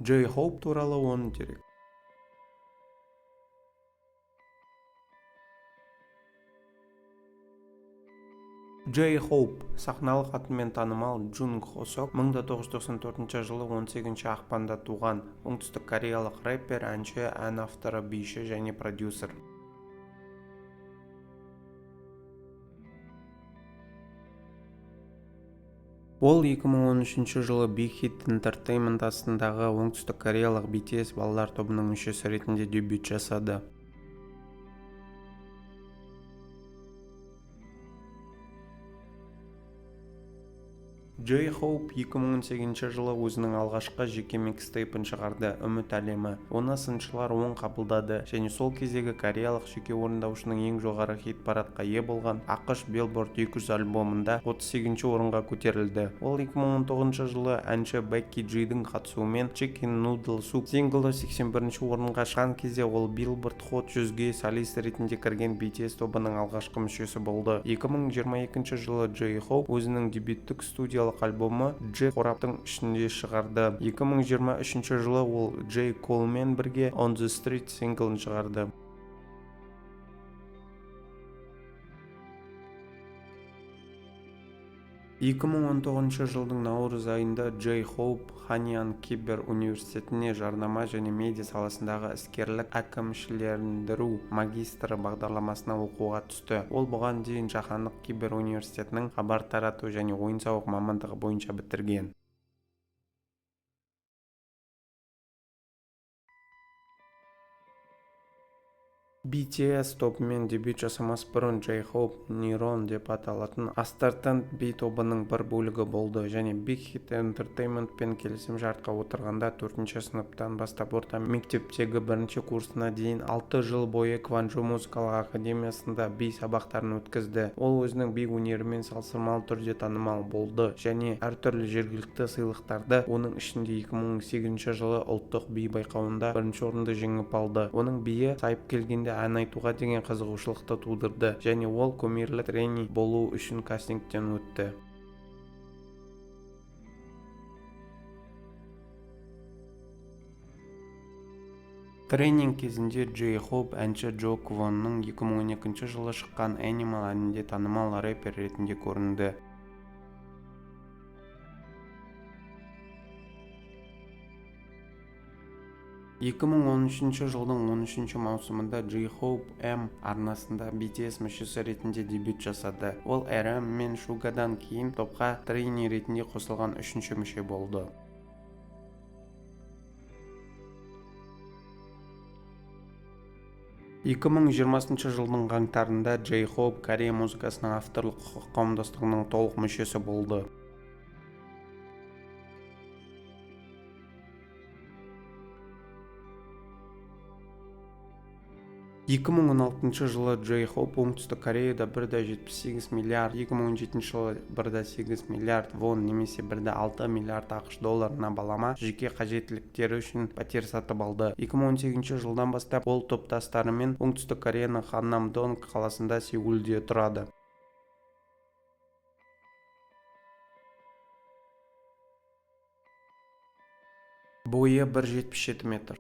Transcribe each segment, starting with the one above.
Джей Хоуп туралы 10 дерек. Джей Хоуп сахналық атымен танымал Джунг Хосок 1994 жылы 18 ақпанда туған оңтүстік кореялық рэпер, әнші, ән авторы, биші және продюсер. Ол 2013 жылы Big Hit Entertainment астындағы оңтүстік кореялық BTS балалар тобының мүшесі ретінде дебют жасады. Джей Хоуп 2018 жылы өзінің алғашқы жеке микстейпін шығарды, Үміт әлемі. Оны сыншылар оң қабылдады және сол кездегі кореялық жеке орындаушының ең жоғары хит-парадқа ие болған ақш Billboard 200 альбомында 38-ші орынға көтерілді. Ол 2019 жылы әнші Бекки Джидің қатысуымен Chicken Noodle Soup синглы 81-ші орынға шыққан кезде ол Billboard Hot 100-ге солист ретінде кірген BTS тобының алғашқы мүшесі болды. 2022 жылы Джей Хоуп өзінің дебюттік студиялық альбомы Джек қораптың ішінде шығарды. 2023 жылы ол Джей Колмен бірге On the Street синглын шығарды. Екі мың 19 жылдың наурыз айында Джей Хоуп Ханьян Кибер университетіне жарнама және медиа саласындағы іскерлік әкімшілендіру магистрі бағдарламасына оқуға түсті. Ол бұған дейін жаһандық кибер университетінің хабар тарату және ойын-сауық мамандығы бойынша бітірген. BTS тобымен дебют жасамас бұрын Джей Хоуп Нейрон деп аталатын Астартан Би тобының бір бөлігі болды және Big Hit Entertainment пен келісім-шартқа отырғанда 4-ші сыныптан бастап орта мектептегі 1-ші курсына дейін 6 жыл бойы Кванжу музыкалық академиясында би сабақтарын өткізді. Ол өзінің би өнерімен салыстырмалы түрде танымал болды және әртүрлі жергілікті сыйлықтарды, оның ішінде 2008 жылы ұлттық би байқауында 1-ші орынды жеңіп алды. Оның биі сайып келгенде ән айтуға деген қызығушылықты тудырды және ол көмірлі трени болу үшін кастингтен өтті. Тренинг кезінде Джей Хоуп әнші Джо Квонның 2012 жылы шыққан Animal әнінде танымал рэпер ретінде көрінді. 2013 жылдың 13 маусымында Джей Хоуп M арнасында BTS мүшесі ретінде дебют жасады. Ол RM мен Sugaдан кейін топқа трейни ретінде қосылған 3-ші мүше болды. Екі мың 20 жылдың қаңтарында Джей Хоуп Корея музыкасының авторлық құқық қауымдастығының толық мүшесі болды. 2016 жылы Джей Хоуп оңтүстік Кореяда 1,78 миллиард, 2017 жылы 1,8 миллиард вон немесе 1,6 миллиард ақш долларына балама жеке қажеттіліктері үшін пәтер сатып алды. 2018 жылдан бастап ол топтастарымен оңтүстік Кореяның Ханнам-донг қаласында Сеулде тұрады. Бойы 1,77 метр.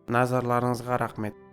Назарларыңызға рахмет.